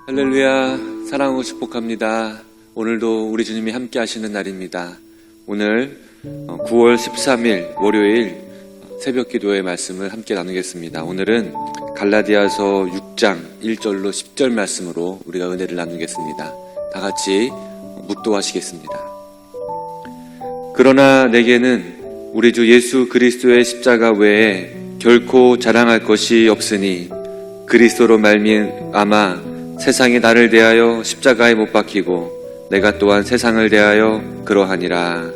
할렐루야, 사랑하고 축복합니다. 오늘도 우리 주님이 함께 하시는 날입니다. 오늘 9월 13일 월요일 새벽 기도의 말씀을 함께 나누겠습니다. 오늘은 갈라디아서 6장 1절로 10절 말씀으로 우리가 은혜를 나누겠습니다. 다 같이 묵도하시겠습니다. 그러나 내게는 우리 주 예수 그리스도의 십자가 외에 결코 자랑할 것이 없으니 그리스도로 말미암아 세상이 나를 대하여 십자가에 못 박히고 내가 또한 세상을 대하여 그러하니라.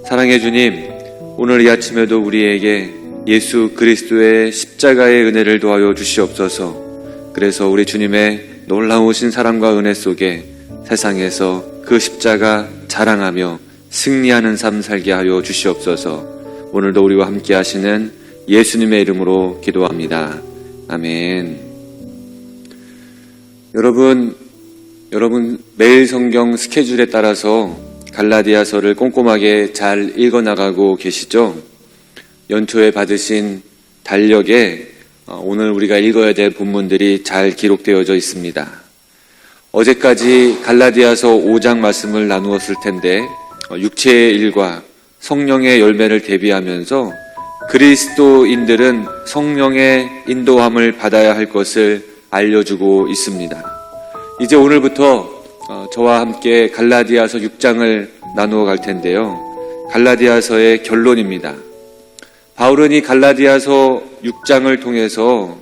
사랑의 주님, 오늘 이 아침에도 우리에게 예수 그리스도의 십자가의 은혜를 도와여 주시옵소서. 그래서 우리 주님의 놀라우신 사랑과 은혜 속에 세상에서 그 십자가 자랑하며 승리하는 삶 살게 하여 주시옵소서. 오늘도 우리와 함께 하시는 예수님의 이름으로 기도합니다. 아멘. 여러분 매일 성경 스케줄에 따라서 갈라디아서를 꼼꼼하게 잘 읽어나가고 계시죠? 연초에 받으신 달력에 오늘 우리가 읽어야 될 본문들이 잘 기록되어져 있습니다. 어제까지 갈라디아서 5장 말씀을 나누었을 텐데 육체의 일과 성령의 열매를 대비하면서 그리스도인들은 성령의 인도함을 받아야 할 것을 알려주고 있습니다. 이제 오늘부터 저와 함께 갈라디아서 6장을 나누어 갈 텐데요. 갈라디아서의 결론입니다. 바울은 이 갈라디아서 6장을 통해서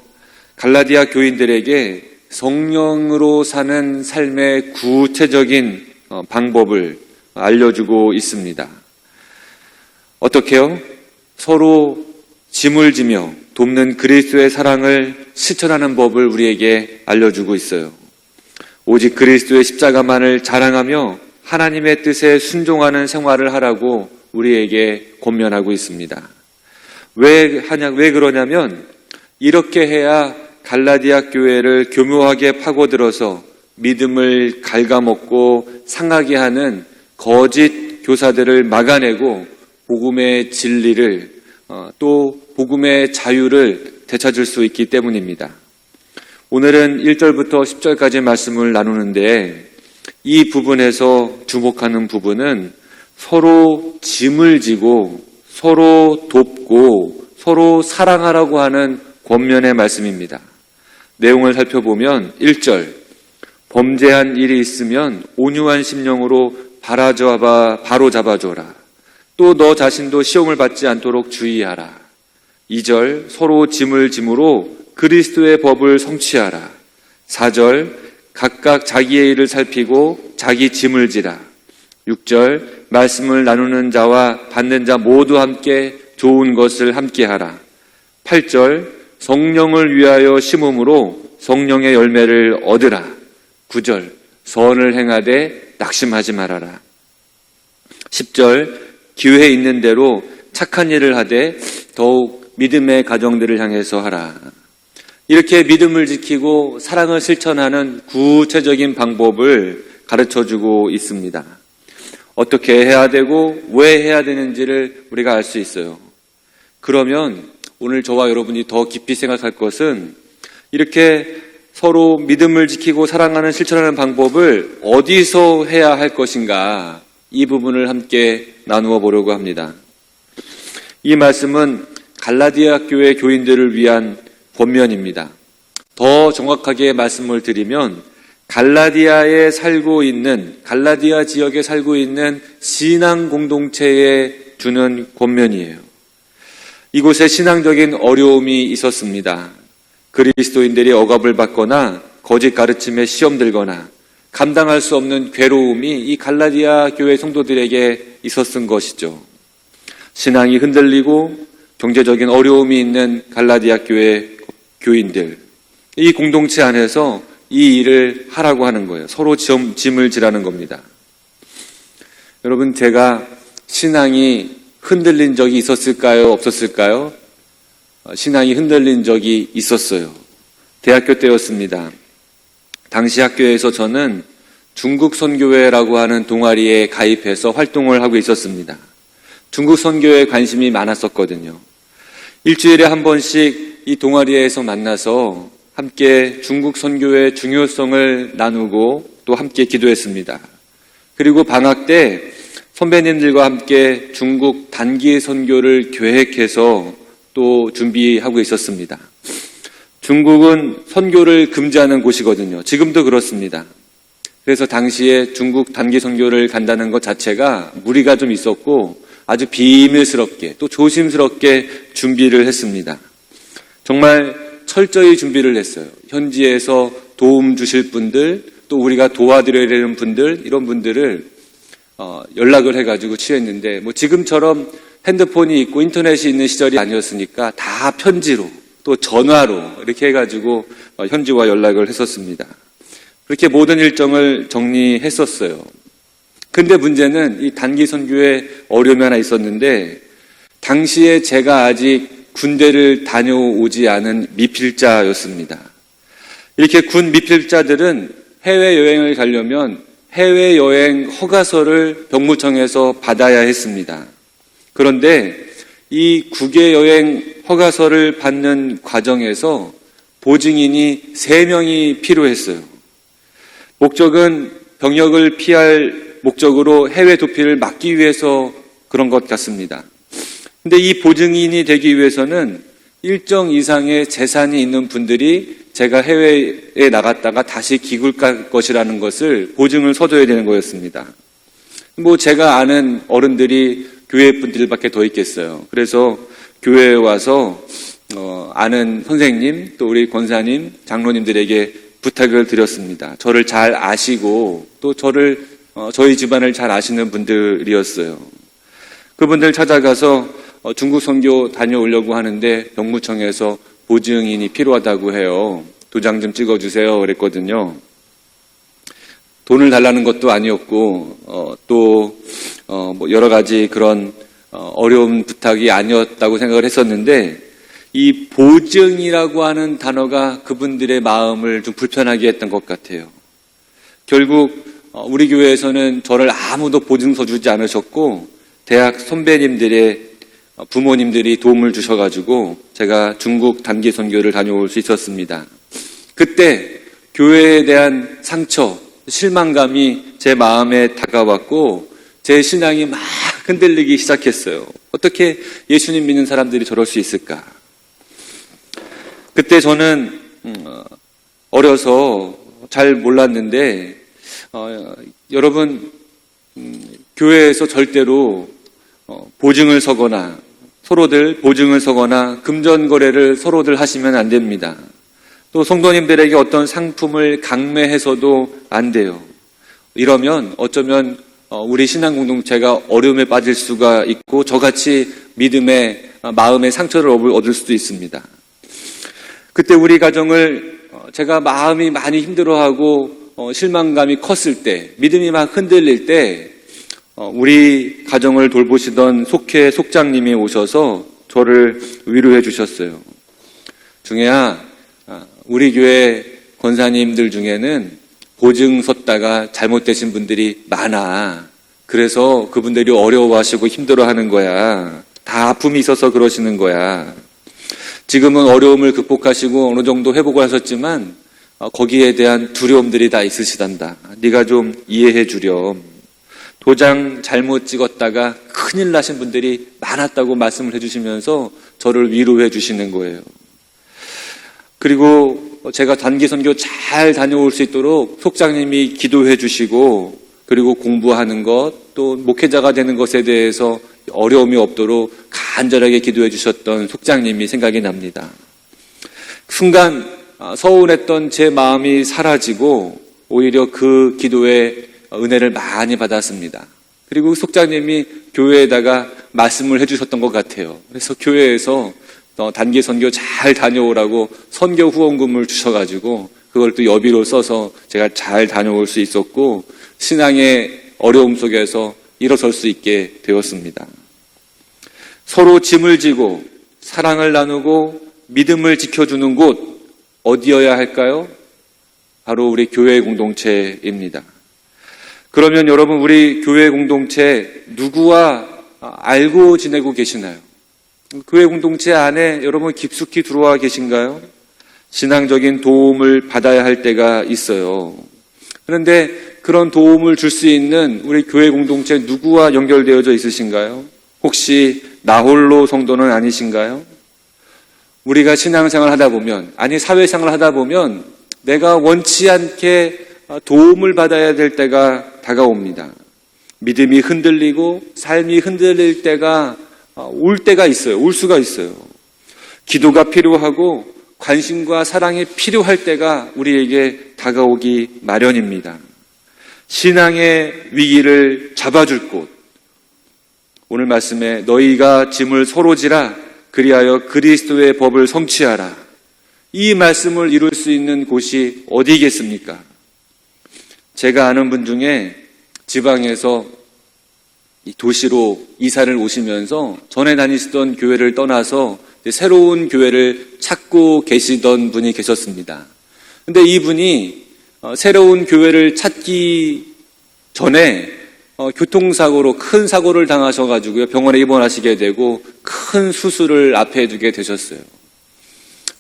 갈라디아 교인들에게 성령으로 사는 삶의 구체적인 방법을 알려주고 있습니다. 어떻게요? 서로 짐을 지며 돕는 그리스도의 사랑을 실천하는 법을 우리에게 알려주고 있어요. 오직 그리스도의 십자가만을 자랑하며 하나님의 뜻에 순종하는 생활을 하라고 우리에게 권면하고 있습니다. 왜 그러냐면 이렇게 해야 갈라디아 교회를 교묘하게 파고들어서 믿음을 갉아먹고 상하게 하는 거짓 교사들을 막아내고 복음의 진리를 또 복음의 자유를 되찾을 수 있기 때문입니다. 오늘은 1절부터 10절까지 말씀을 나누는데 이 부분에서 주목하는 부분은 서로 짐을 지고 서로 돕고 서로 사랑하라고 하는 권면의 말씀입니다. 내용을 살펴보면 1절, 범죄한 일이 있으면 온유한 심령으로 바로 잡아줘라. 또 너 자신도 시험을 받지 않도록 주의하라. 2절, 서로 짐을 짐으로 그리스도의 법을 성취하라. 4절, 각각 자기의 일을 살피고 자기 짐을 지라. 6절, 말씀을 나누는 자와 받는 자 모두 함께 좋은 것을 함께 하라. 8절, 성령을 위하여 심음으로 성령의 열매를 얻으라. 9절, 선을 행하되 낙심하지 말아라. 10절, 기회 있는 대로 착한 일을 하되 더욱 믿음의 가정들을 향해서 하라. 이렇게 믿음을 지키고 사랑을 실천하는 구체적인 방법을 가르쳐주고 있습니다. 어떻게 해야 되고 왜 해야 되는지를 우리가 알 수 있어요. 그러면 오늘 저와 여러분이 더 깊이 생각할 것은 이렇게 서로 믿음을 지키고 사랑하는 실천하는 방법을 어디서 해야 할 것인가, 이 부분을 함께 나누어 보려고 합니다. 이 말씀은 갈라디아 교회 교인들을 위한 권면입니다. 더 정확하게 말씀을 드리면 갈라디아 지역에 살고 있는 신앙 공동체에 주는 권면이에요. 이곳에 신앙적인 어려움이 있었습니다. 그리스도인들이 억압을 받거나 거짓 가르침에 시험 들거나 감당할 수 없는 괴로움이 이 갈라디아 교회 성도들에게 있었던 것이죠. 신앙이 흔들리고 경제적인 어려움이 있는 갈라디아 교회 교인들, 이 공동체 안에서 이 일을 하라고 하는 거예요. 서로 짐을 지라는 겁니다. 여러분, 제가 신앙이 흔들린 적이 있었을까요? 없었을까요? 신앙이 흔들린 적이 있었어요. 대학교 때였습니다. 당시 학교에서 저는 중국 선교회라고 하는 동아리에 가입해서 활동을 하고 있었습니다. 중국 선교에 관심이 많았었거든요. 일주일에 한 번씩 이 동아리에서 만나서 함께 중국 선교의 중요성을 나누고 또 함께 기도했습니다. 그리고 방학 때 선배님들과 함께 중국 단기 선교를 계획해서 또 준비하고 있었습니다. 중국은 선교를 금지하는 곳이거든요. 지금도 그렇습니다. 그래서 당시에 중국 단기 선교를 간다는 것 자체가 무리가 좀 있었고 아주 비밀스럽게 또 조심스럽게 준비를 했습니다. 정말 철저히 준비를 했어요. 현지에서 도움 주실 분들, 또 우리가 도와드려야 되는 분들, 이런 분들을 연락을 해가지고 취했는데, 뭐 지금처럼 핸드폰이 있고 인터넷이 있는 시절이 아니었으니까 다 편지로 또 전화로 이렇게 해가지고 현지와 연락을 했었습니다. 그렇게 모든 일정을 정리했었어요. 근데 문제는 이 단기 선교에 어려움이 하나 있었는데, 당시에 제가 아직 군대를 다녀오지 않은 미필자였습니다. 이렇게 군 미필자들은 해외여행을 가려면 해외여행 허가서를 병무청에서 받아야 했습니다. 그런데 이 국외여행 허가서를 받는 과정에서 보증인이 3명이 필요했어요. 목적은 병역을 피할 목적으로 해외 도피를 막기 위해서 그런 것 같습니다. 근데 이 보증인이 되기 위해서는 일정 이상의 재산이 있는 분들이 제가 해외에 나갔다가 다시 귀국할 것이라는 것을 보증을 서둬야 되는 거였습니다. 뭐 제가 아는 어른들이 교회 분들밖에 더 있겠어요. 그래서 교회에 와서 아는 선생님, 또 우리 권사님, 장로님들에게 부탁을 드렸습니다. 저를 잘 아시고 또 저희 집안을 잘 아시는 분들이었어요. 그분들 찾아가서 중국 선교 다녀오려고 하는데 병무청에서 보증인이 필요하다고 해요. 도장 좀 찍어주세요. 그랬거든요. 돈을 달라는 것도 아니었고 뭐 여러 가지 그런 어려운 부탁이 아니었다고 생각을 했었는데, 이 보증이라고 하는 단어가 그분들의 마음을 좀 불편하게 했던 것 같아요. 결국 우리 교회에서는 저를 아무도 보증서 주지 않으셨고, 대학 선배님들의 부모님들이 도움을 주셔가지고 제가 중국 단기 선교를 다녀올 수 있었습니다. 그때 교회에 대한 상처, 실망감이 제 마음에 다가왔고 제 신앙이 막 흔들리기 시작했어요. 어떻게 예수님 믿는 사람들이 저럴 수 있을까? 그때 저는 어려서 잘 몰랐는데 여러분, 교회에서 절대로 보증을 서거나 서로들 보증을 서거나 금전거래를 서로들 하시면 안 됩니다. 또 성도님들에게 어떤 상품을 강매해서도 안 돼요. 이러면 어쩌면 우리 신앙공동체가 어려움에 빠질 수가 있고 저같이 믿음의 마음의 상처를 얻을 수도 있습니다. 그때 우리 가정을 제가 마음이 많이 힘들어하고 실망감이 컸을 때, 믿음이 막 흔들릴 때 우리 가정을 돌보시던 속회 속장님이 오셔서 저를 위로해 주셨어요. 중혜야, 우리 교회 권사님들 중에는 보증 섰다가 잘못되신 분들이 많아. 그래서 그분들이 어려워하시고 힘들어하는 거야. 다 아픔이 있어서 그러시는 거야. 지금은 어려움을 극복하시고 어느 정도 회복을 하셨지만 거기에 대한 두려움들이 다 있으시단다. 네가 좀 이해해 주렴. 도장 잘못 찍었다가 큰일 나신 분들이 많았다고 말씀을 해주시면서 저를 위로해 주시는 거예요. 그리고 제가 단기 선교 잘 다녀올 수 있도록 속장님이 기도해 주시고, 그리고 공부하는 것, 또 목회자가 되는 것에 대해서 어려움이 없도록 간절하게 기도해 주셨던 속장님이 생각이 납니다. 순간 서운했던 제 마음이 사라지고 오히려 그 기도에 은혜를 많이 받았습니다. 그리고 속장님이 교회에다가 말씀을 해주셨던 것 같아요. 그래서 교회에서 단기 선교 잘 다녀오라고 선교 후원금을 주셔가지고 그걸 또 여비로 써서 제가 잘 다녀올 수 있었고 신앙의 어려움 속에서 일어설 수 있게 되었습니다. 서로 짐을 지고 사랑을 나누고 믿음을 지켜주는 곳 어디여야 할까요? 바로 우리 교회 공동체입니다. 그러면 여러분, 우리 교회 공동체 누구와 알고 지내고 계시나요? 교회 공동체 안에 여러분 깊숙이 들어와 계신가요? 신앙적인 도움을 받아야 할 때가 있어요. 그런데 그런 도움을 줄 수 있는 우리 교회 공동체 누구와 연결되어져 있으신가요? 혹시 나 홀로 성도는 아니신가요? 우리가 신앙생활 하다 보면, 아니 사회생활 하다 보면 내가 원치 않게 도움을 받아야 될 때가 다가옵니다. 믿음이 흔들리고 삶이 흔들릴 때가 올 때가 있어요. 올 수가 있어요. 기도가 필요하고 관심과 사랑이 필요할 때가 우리에게 다가오기 마련입니다. 신앙의 위기를 잡아줄 곳. 오늘 말씀에 너희가 짐을 서로 지라 그리하여 그리스도의 법을 성취하라. 이 말씀을 이룰 수 있는 곳이 어디겠습니까? 제가 아는 분 중에 지방에서 도시로 이사를 오시면서 전에 다니시던 교회를 떠나서 새로운 교회를 찾고 계시던 분이 계셨습니다. 근데 이분이 새로운 교회를 찾기 전에 교통사고로 큰 사고를 당하셔가지고요, 병원에 입원하시게 되고 큰 수술을 앞에 두게 되셨어요.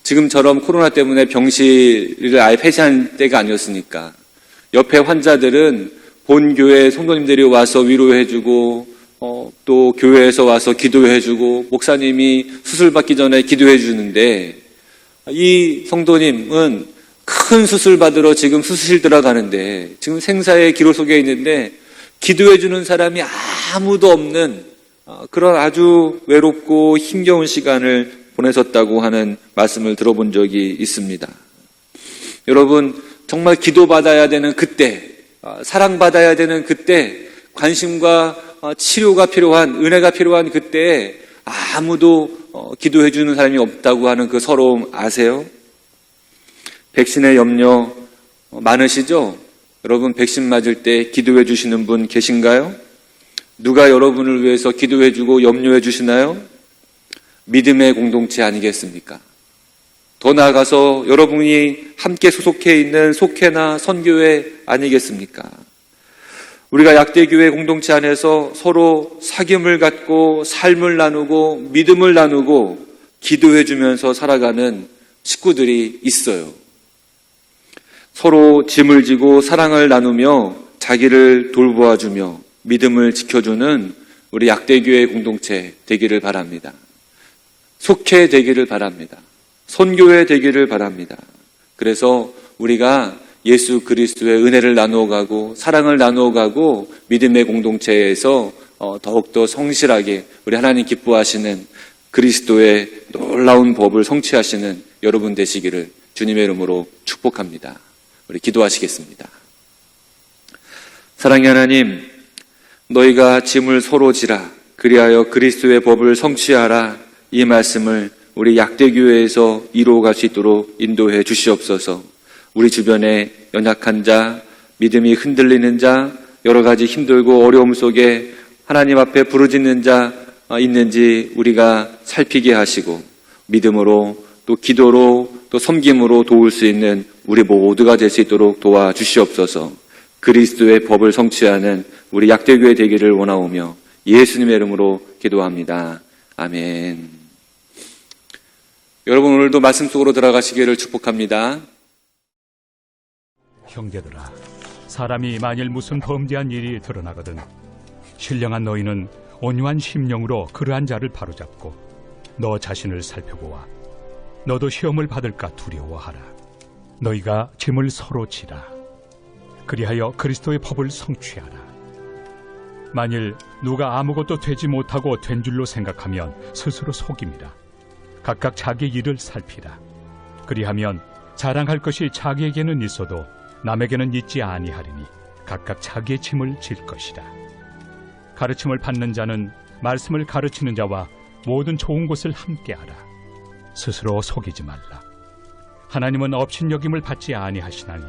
지금처럼 코로나 때문에 병실을 아예 폐쇄한 때가 아니었으니까 옆에 환자들은 본 교회 성도님들이 와서 위로해주고 또 교회에서 와서 기도해주고 목사님이 수술 받기 전에 기도해주는데 이 성도님은 큰 수술 받으러 지금 수술실 들어가는데 지금 생사의 기로 속에 있는데 기도해주는 사람이 아무도 없는 그런 아주 외롭고 힘겨운 시간을 보내셨다고 하는 말씀을 들어본 적이 있습니다. 여러분, 정말 기도받아야 되는 그때, 사랑받아야 되는 그때, 관심과 치료가 필요한, 은혜가 필요한 그때에 아무도 기도해주는 사람이 없다고 하는 그 서러움 아세요? 백신의 염려 많으시죠? 여러분, 백신 맞을 때 기도해 주시는 분 계신가요? 누가 여러분을 위해서 기도해 주고 염려해 주시나요? 믿음의 공동체 아니겠습니까? 더 나아가서 여러분이 함께 소속해 있는 속회나 선교회 아니겠습니까? 우리가 약대교회 공동체 안에서 서로 사귐을 갖고 삶을 나누고 믿음을 나누고 기도해 주면서 살아가는 식구들이 있어요. 서로 짐을 지고 사랑을 나누며 자기를 돌보아주며 믿음을 지켜주는 우리 약대교회 공동체 되기를 바랍니다. 속회 되기를 바랍니다. 선교회 되기를 바랍니다. 그래서 우리가 예수 그리스도의 은혜를 나누어가고 사랑을 나누어가고 믿음의 공동체에서 더욱더 성실하게 우리 하나님 기뻐하시는 그리스도의 놀라운 법을 성취하시는 여러분 되시기를 주님의 이름으로 축복합니다. 우리 기도하시겠습니다. 사랑의 하나님, 너희가 짐을 서로 지라 그리하여 그리스도의 법을 성취하라. 이 말씀을 우리 약대교회에서 이루어갈 수 있도록 인도해 주시옵소서. 우리 주변에 연약한 자, 믿음이 흔들리는 자, 여러 가지 힘들고 어려움 속에 하나님 앞에 부르짖는 자 있는지 우리가 살피게 하시고 믿음으로 또 기도로 또 섬김으로 도울 수 있는 우리 모두가 될 수 있도록 도와주시옵소서. 그리스도의 법을 성취하는 우리 약대교회 되기를 원하오며 예수님의 이름으로 기도합니다. 아멘. 여러분, 오늘도 말씀 속으로 들어가시기를 축복합니다. 형제들아, 사람이 만일 무슨 범죄한 일이 드러나거든 신령한 너희는 온유한 심령으로 그러한 자를 바로잡고 너 자신을 살펴보아 너도 시험을 받을까 두려워하라. 너희가 짐을 서로 지라. 그리하여 그리스도의 법을 성취하라. 만일 누가 아무것도 되지 못하고 된 줄로 생각하면 스스로 속임이라. 각각 자기 일을 살피라. 그리하면 자랑할 것이 자기에게는 있어도 남에게는 있지 아니하리니 각각 자기의 짐을 질 것이라. 가르침을 받는 자는 말씀을 가르치는 자와 모든 좋은 것을 함께하라. 스스로 속이지 말라. 하나님은 업신여김을 받지 아니하시나니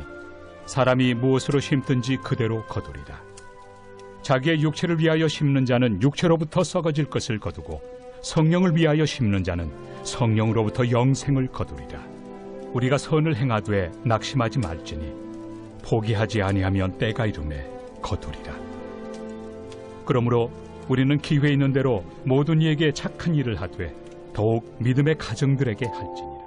사람이 무엇으로 심든지 그대로 거두리라. 자기의 육체를 위하여 심는 자는 육체로부터 썩어질 것을 거두고 성령을 위하여 심는 자는 성령으로부터 영생을 거두리라. 우리가 선을 행하되 낙심하지 말지니 포기하지 아니하면 때가 이르매 거두리라. 그러므로 우리는 기회 있는 대로 모든 이에게 착한 일을 하되 더욱 믿음의 가정들에게 할지니라.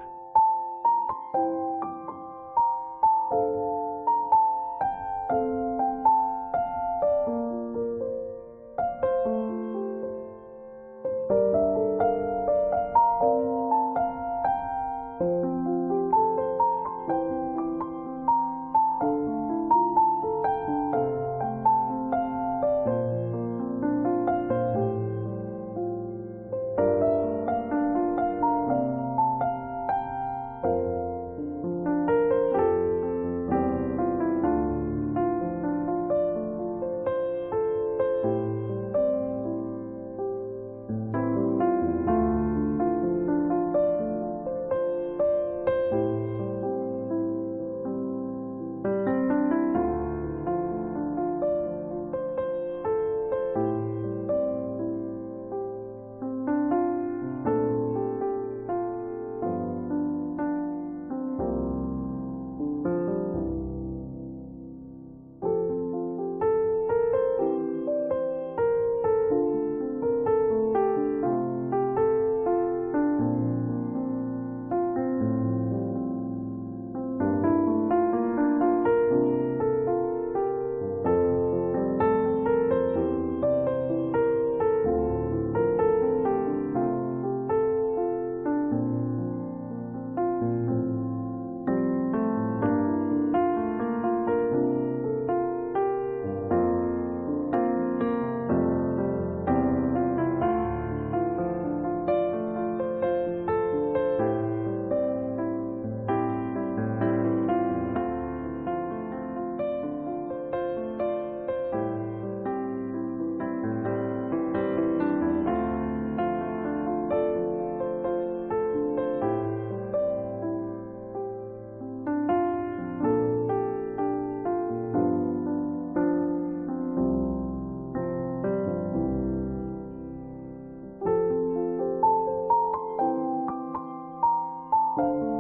있습니다.